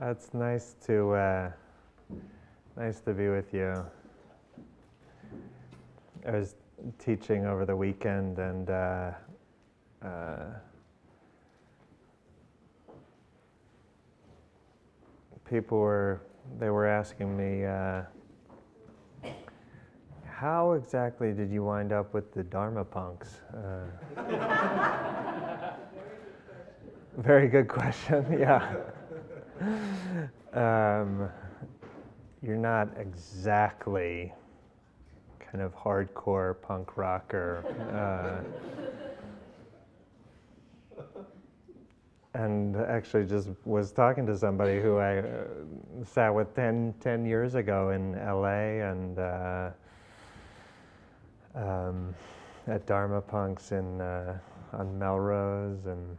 It's nice to be with you. I was teaching over the weekend, and people were asking me, how exactly did you wind up with the Dharma punks? Very good question. Yeah. You're not exactly kind of hardcore punk rocker. And actually just was talking to somebody who I sat with 10 years ago in LA, and at Dharma Punks on Melrose, and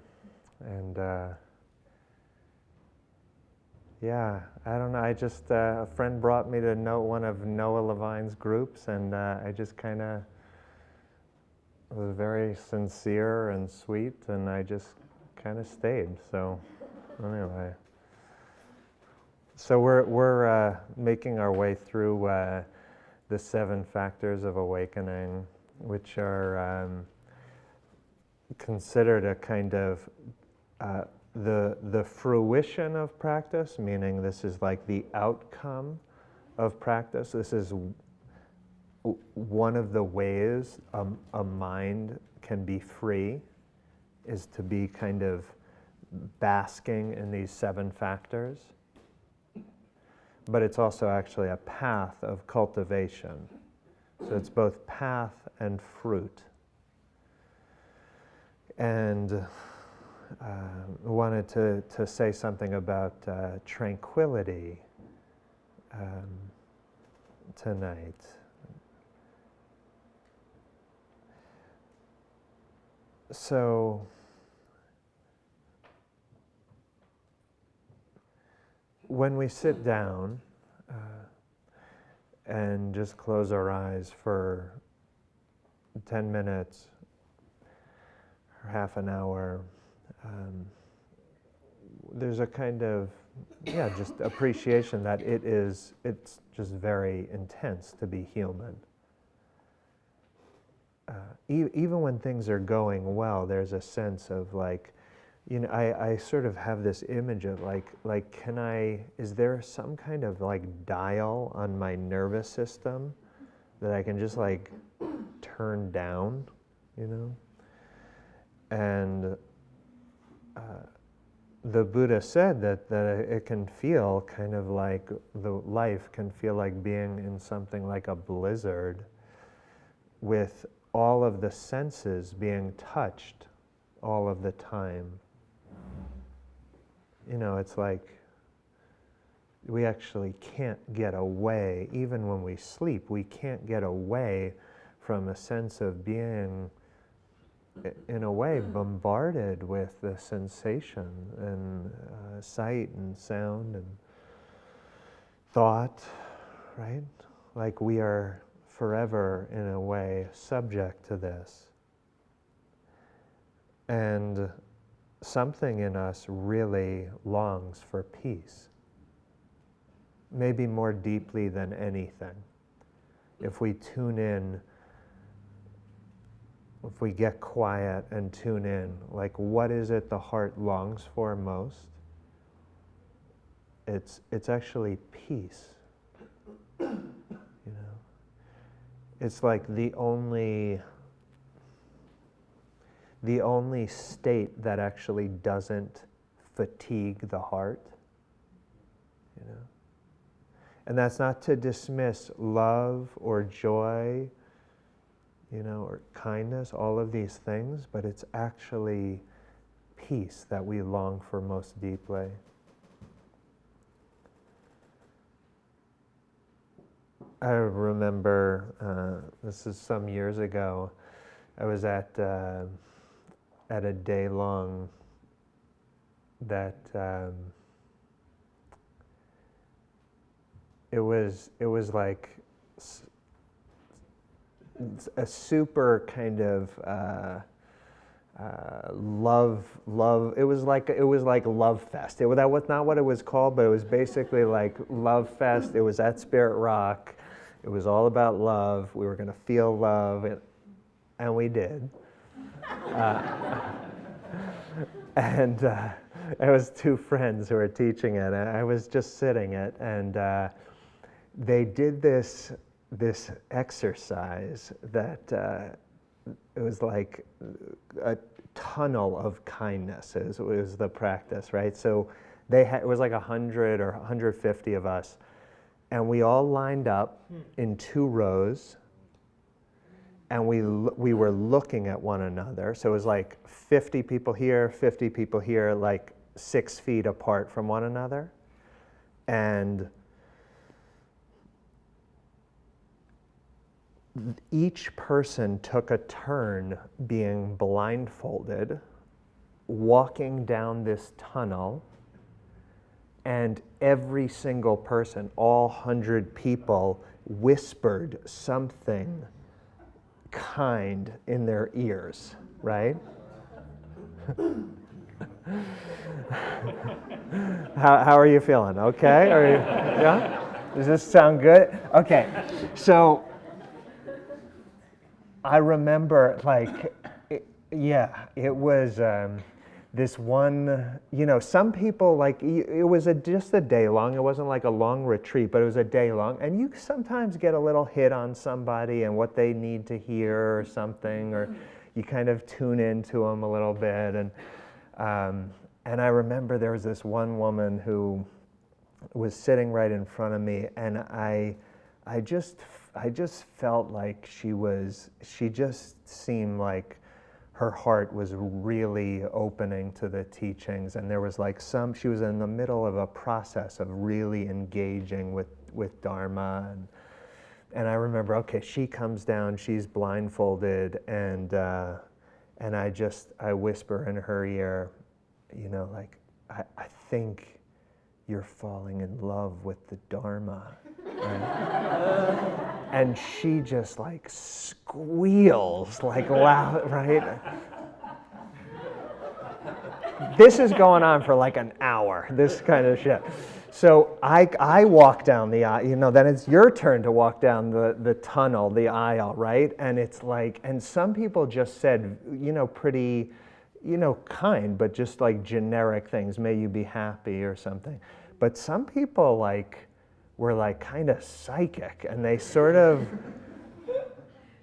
yeah, I don't know. I just a friend brought me to know one of Noah Levine's groups, and I just kind of was very sincere and sweet, and I just kind of stayed. So anyway, so we're making our way through the Seven Factors of Awakening, which are considered a kind of the fruition of practice, meaning this is like the outcome of practice. This is one of the ways a mind can be free, is to be kind of basking in these seven factors. But it's also actually a path of cultivation. So it's both path and fruit. And wanted to say something about tranquility tonight. So when we sit down and just close our eyes for 10 minutes or half an hour, there's a kind of, just appreciation that it's just very intense to be human. Even when things are going well, there's a sense of like, I sort of have this image of like, is there some kind of like dial on my nervous system that I can just like turn down, And the Buddha said that it can feel kind of like, the life can feel like being in something like a blizzard, with all of the senses being touched all of the time. It's like we actually can't get away. Even when we sleep, we can't get away from a sense of being, in a way, bombarded with the sensation and sight and sound and thought, right? Like we are forever, in a way, subject to this. And something in us really longs for peace, maybe more deeply than anything. If we tune in, if we get quiet and tune in, like what is it the heart longs for most? It's actually peace. It's like the only state that actually doesn't fatigue the heart. And that's not to dismiss love or joy, or kindness, all of these things, but it's actually peace that we long for most deeply. I remember, this is some years ago, I was at a day-long that it was like a super kind of love. It was like Love Fest. That was not what it was called, but it was basically like Love Fest. It was at Spirit Rock. It was all about love. We were going to feel love, and we did. And it was two friends who were teaching it, and I was just sitting it, and they did this exercise that it was like a tunnel of kindness. It was the practice, right? So it was like 100 or 150 of us, and we all lined up in 2 rows, and we were looking at one another. So it was like 50 people here, 50 people here, like 6 feet apart from one another. And each person took a turn being blindfolded, walking down this tunnel, and every single person, all 100 people, whispered something kind in their ears, right? How are you feeling? Okay? Yeah? Does this sound good? Okay. So I remember, like, it was this one, some people, like, it was just a day long. It wasn't like a long retreat, but it was a day long. And you sometimes get a little hit on somebody and what they need to hear or something, or you kind of tune into them a little bit. And I remember there was this one woman who was sitting right in front of me, and I just felt like she just seemed like her heart was really opening to the teachings, and there was like she was in the middle of a process of really engaging with Dharma, and I remember, okay, she comes down, she's blindfolded, and I whisper in her ear, like, I think you're falling in love with the Dharma. Right? And she just like squeals like loud, right? This is going on for like an hour, this kind of shit. So I walk down the aisle, then it's your turn to walk down the tunnel, the aisle, right? And it's like, and some people just said, pretty, kind, but just like generic things, may you be happy or something. But some people were like kind of psychic, and they sort of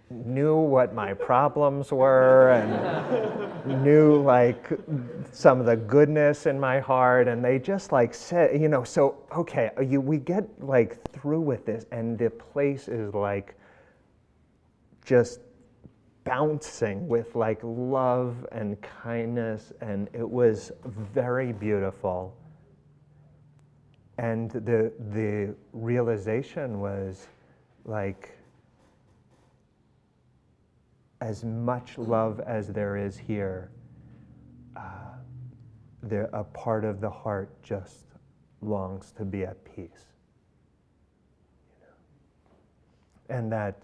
knew what my problems were and knew like some of the goodness in my heart, and they just like said, so okay, we get like through with this, and the place is like just bouncing with like love and kindness, and it was very beautiful. And the realization was like, as much love as there is here, a part of the heart just longs to be at peace. And that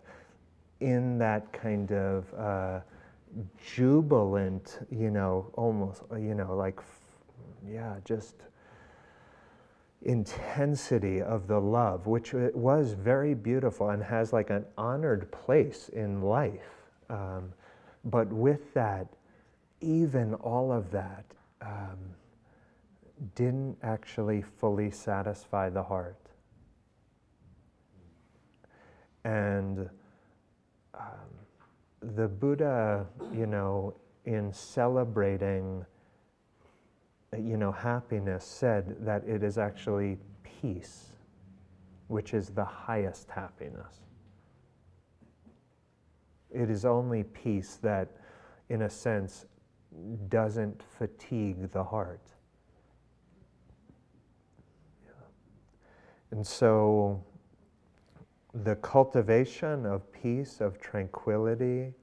in that kind of jubilant, almost, like, just intensity of the love, which was very beautiful and has like an honored place in life. But with that, even all of that didn't actually fully satisfy the heart. And the Buddha, in celebrating happiness, said that it is actually peace, which is the highest happiness. It is only peace that, in a sense, doesn't fatigue the heart. And so the cultivation of peace, of tranquility,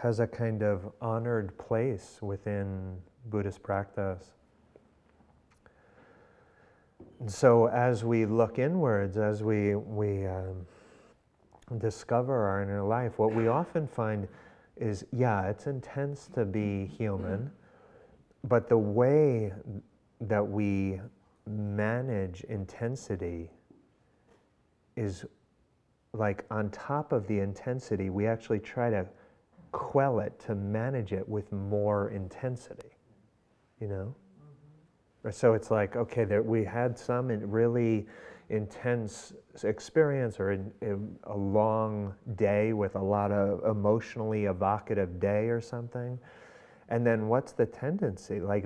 has a kind of honored place within Buddhist practice. And so as we look inwards, as we discover our inner life, what we often find is, yeah, it's intense to be human, but the way that we manage intensity is like on top of the intensity, we actually try to quell it, to manage it with more intensity, you know? So it's like, okay, we had some really intense experience or a long day with a lot of emotionally evocative day or something. And then what's the tendency? Like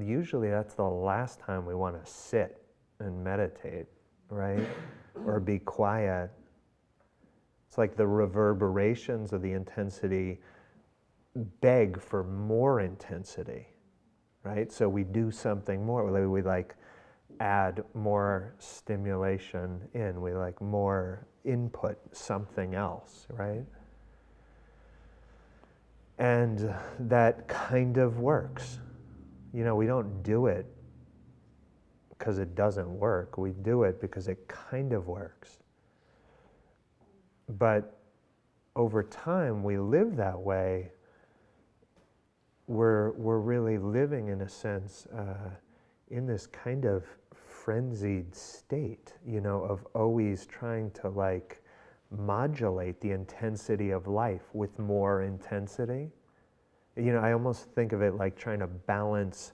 usually that's the last time we want to sit and meditate, right? Or be quiet. It's like the reverberations of the intensity beg for more intensity. Right? So we do something more. We like add more stimulation in. We like more input, something else, right? And that kind of works. You know, we don't do it because it doesn't work. We do it because it kind of works. But over time, we live that way. We're really living, in a sense, in this kind of frenzied state, you know, of always trying to like modulate the intensity of life with more intensity. You know, I almost think of it like trying to balance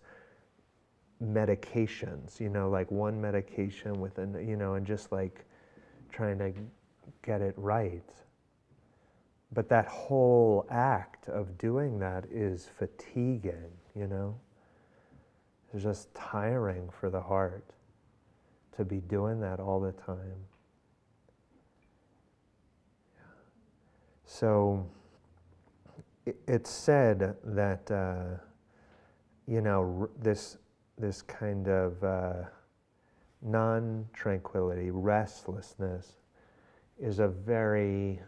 medications, you know, like one medication with you know, and just like trying to get it right. But that whole act of doing that is fatiguing, you know? It's just tiring for the heart to be doing that all the time. So it's said that, you know, this kind of non-tranquility, restlessness, is a very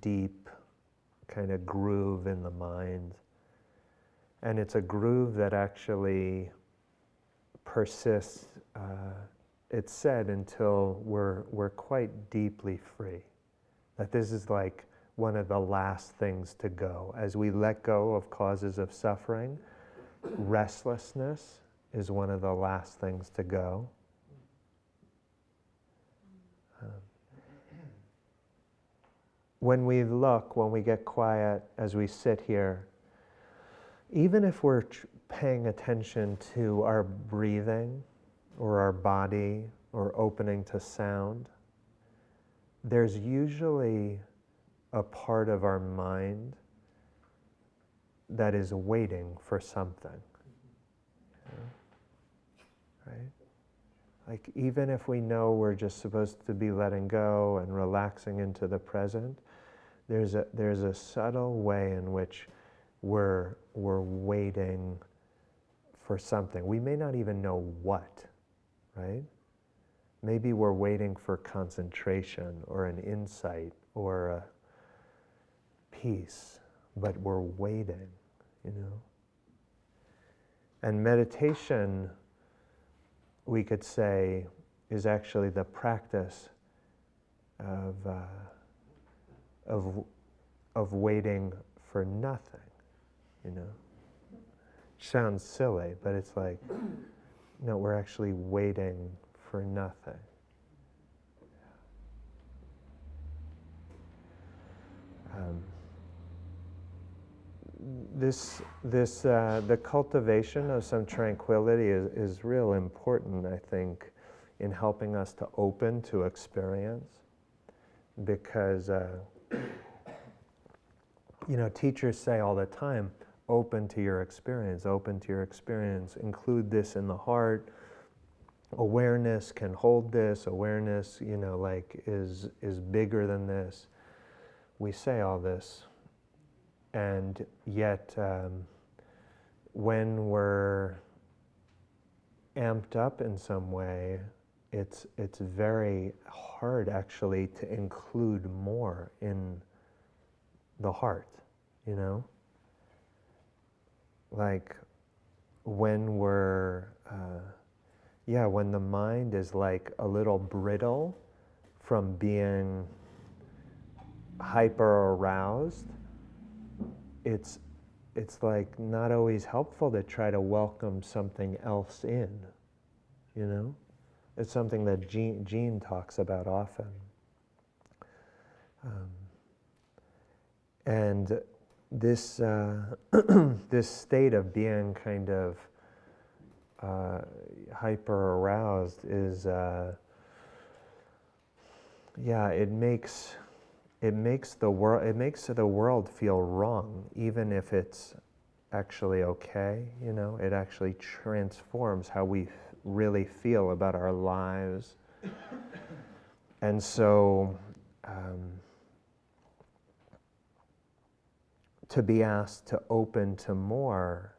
deep kind of groove in the mind. And it's a groove that actually persists, it's said, until we're quite deeply free. That this is like one of the last things to go. As we let go of causes of suffering, restlessness is one of the last things to go. When we get quiet, as we sit here, even if we're paying attention to our breathing or our body or opening to sound, there's usually a part of our mind that is waiting for something. Right? Like even if we know we're just supposed to be letting go and relaxing into the present, there's a subtle way in which we're waiting for something. We may not even know what, right? Maybe we're waiting for concentration or an insight or a peace, but we're waiting, you know? And meditation, we could say, is actually the practice of waiting for nothing, you know? Sounds silly, but it's like, no, we're actually waiting for nothing. The cultivation of some tranquility is real important, I think, in helping us to open to experience, because you know, teachers say all the time, open to your experience, open to your experience, include this in the heart. Awareness can hold this, awareness, you know, like is bigger than this. We say all this, and yet when we're amped up in some way, it's very hard actually to include more in the heart, you know? Like when we're, when the mind is like a little brittle from being hyper aroused, it's like not always helpful to try to welcome something else in, you know? It's something that Jean talks about often. And this, this state of being kind of hyper aroused is, yeah, it makes the world feel wrong, even if it's actually okay. You know, it actually transforms how we really feel about our lives. And so, to be asked to open to more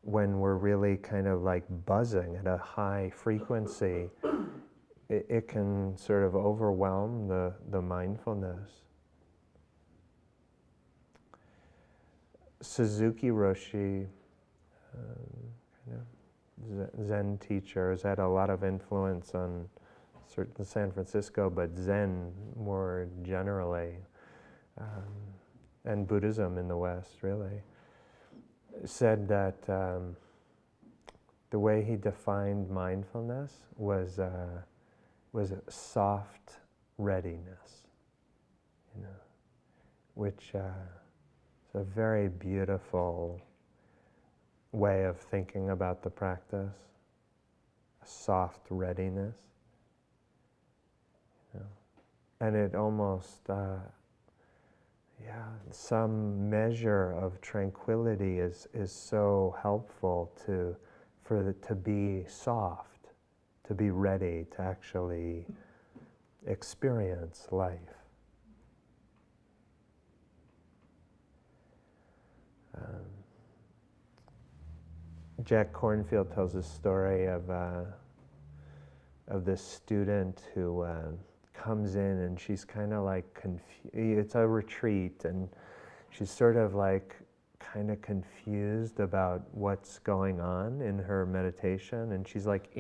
when we're really kind of like buzzing at a high frequency, it can sort of overwhelm the mindfulness. Suzuki Roshi, kind of Zen teacher, has had a lot of influence on certain San Francisco, but Zen more generally, and Buddhism in the West, really, said that the way he defined mindfulness was soft readiness, you know, which is a very beautiful way of thinking about the practice, a soft readiness. You know. And it almost, some measure of tranquility is so helpful to be soft, to be ready to actually experience life. Jack Kornfield tells a story of this student who comes in, and she's kind of like it's a retreat, and she's sort of like kind of confused about what's going on in her meditation, and she's like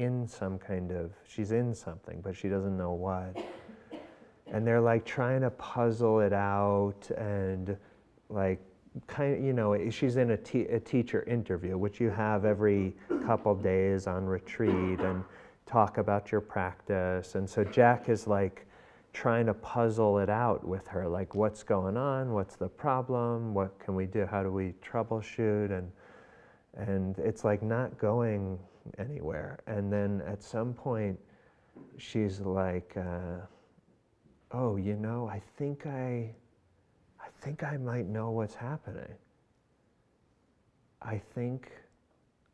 she's in something, but she doesn't know what. And they're like trying to puzzle it out, and like kind of, you know, she's in a teacher interview, which you have every couple days on retreat, and talk about your practice. And so Jack is like trying to puzzle it out with her, like what's going on, what's the problem, what can we do, how do we troubleshoot, and it's like not going anywhere. And then at some point she's like, oh, you know, I think I might know what's happening. I think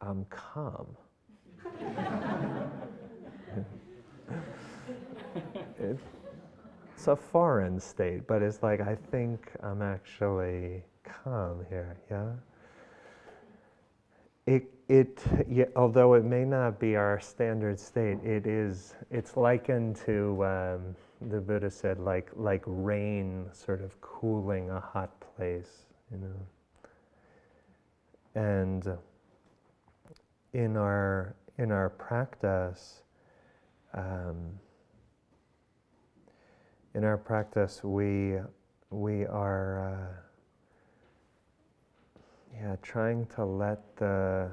I'm calm. It's a foreign state, but it's like, I think I'm actually calm here, yeah? Although it may not be our standard state, it's likened to, the Buddha said, like rain sort of cooling a hot place, you know? And in our practice, we are trying to let the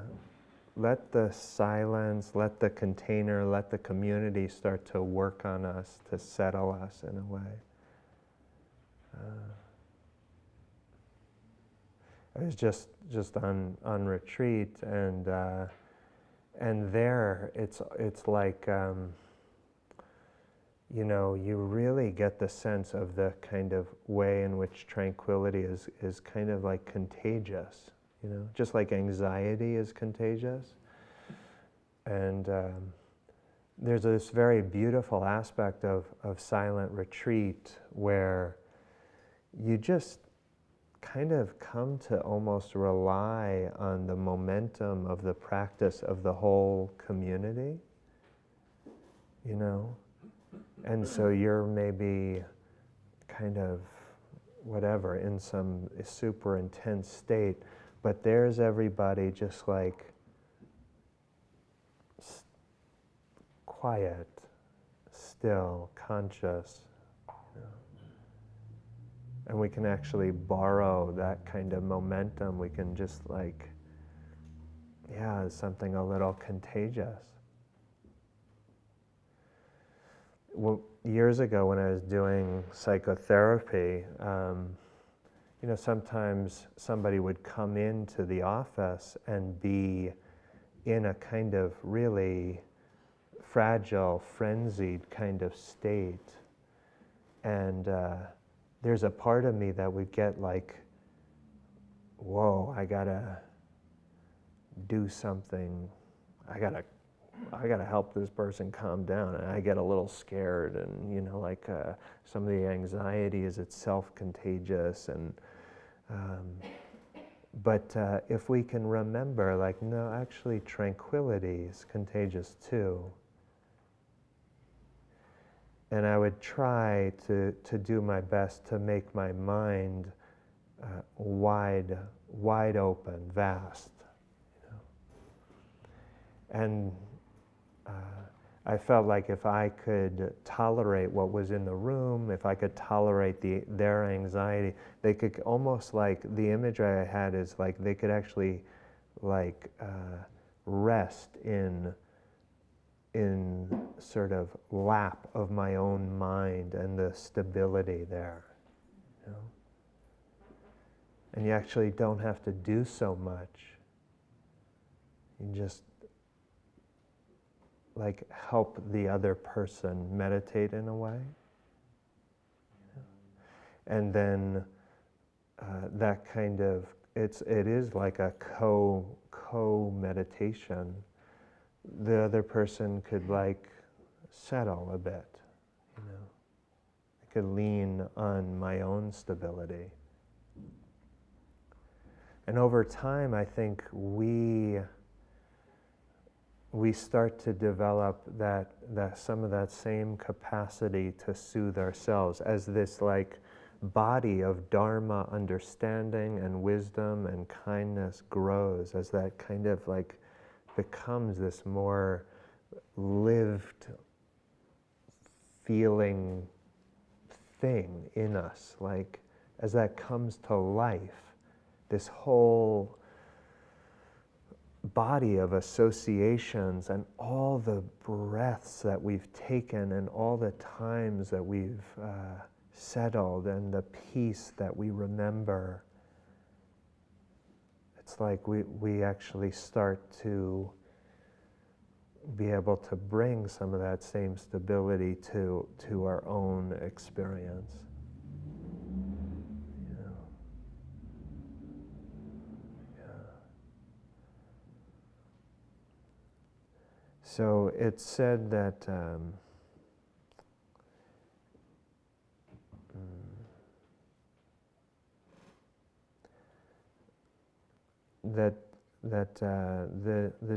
silence, let the container, let the community start to work on us, to settle us in a way. I was just on retreat, and there it's like, you know, you really get the sense of the kind of way in which tranquility is kind of like contagious, you know, just like anxiety is contagious. And there's this very beautiful aspect of silent retreat where you just kind of come to almost rely on the momentum of the practice of the whole community, you know? And so you're maybe kind of whatever in some super intense state, but there's everybody just like quiet, still, conscious, you know? And we can actually borrow that kind of momentum. We can just like, yeah, something a little contagious. Well, years ago when I was doing psychotherapy, sometimes somebody would come into the office and be in a kind of really fragile, frenzied kind of state. And there's a part of me that would get like, whoa, I gotta do something. I gotta help this person calm down. And I get a little scared, and some of the anxiety is it's self-contagious. And but if we can remember, like, no, actually, tranquility is contagious too. And I would try to do my best to make my mind wide open, vast. And I felt like if I could tolerate what was in the room, if I could tolerate their anxiety, they could almost, like, the image I had is like they could actually like rest in sort of lap of my own mind and the stability there. And you actually don't have to do so much. You just like help the other person meditate in a way. And then that kind of, it is like a co-meditation. The other person could like settle a bit, I could lean on my own stability. And over time, I think we start to develop that some of that same capacity to soothe ourselves as this like body of Dharma understanding and wisdom and kindness grows, as that kind of like becomes this more lived feeling thing in us, like as that comes to life, this whole body of associations and all the breaths that we've taken and all the times that we've settled and the peace that we remember. It's like we actually start to be able to bring some of that same stability to our own experience. So it's said that the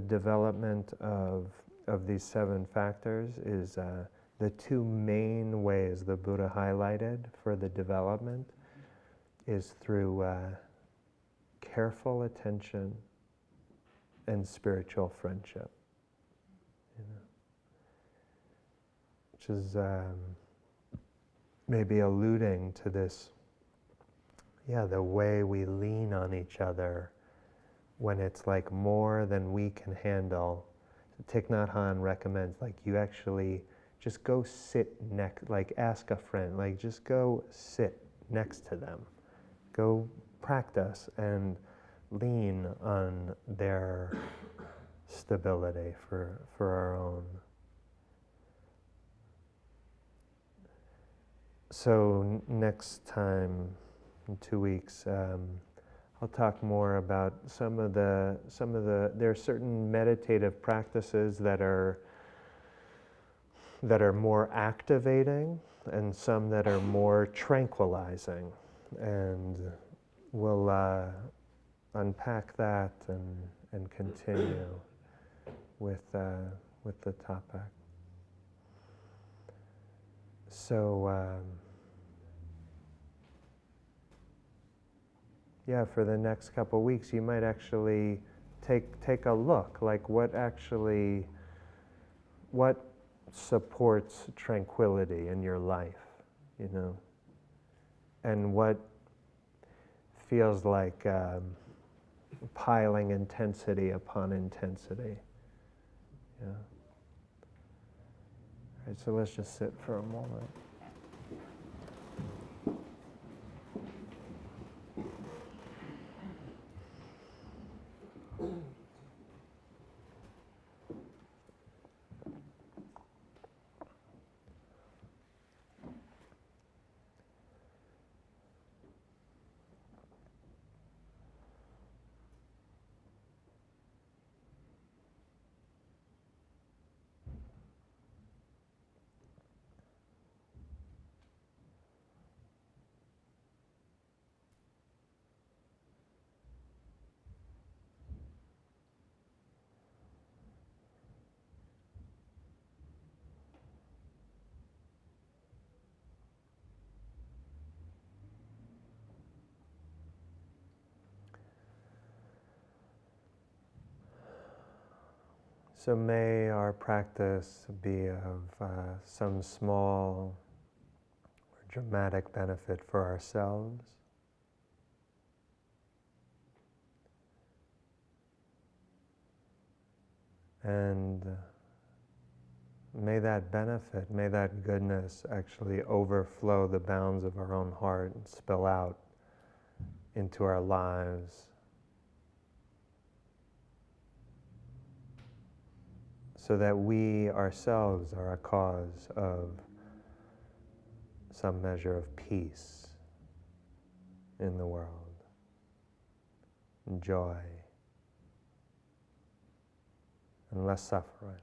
development of these seven factors is the two main ways the Buddha highlighted for the development is through careful attention and spiritual friendship. Which is maybe alluding to this, the way we lean on each other when it's like more than we can handle. Thich Nhat Hanh recommends, like, you actually just go sit next, like ask a friend, like just go sit next to them. Go practice and lean on their stability for our own. So next time, in 2 weeks, I'll talk more about some of the. There are certain meditative practices that are more activating, and some that are more tranquilizing, and we'll unpack that and continue with the topic. So for the next couple of weeks, you might actually take a look, like what supports tranquility in your life, and what feels like piling intensity upon intensity. Yeah. All right, so let's just sit for a moment. So may our practice be of some small or dramatic benefit for ourselves. And may that benefit, may that goodness actually overflow the bounds of our own heart and spill out into our lives. So that we ourselves are a cause of some measure of peace in the world, and joy, and less suffering.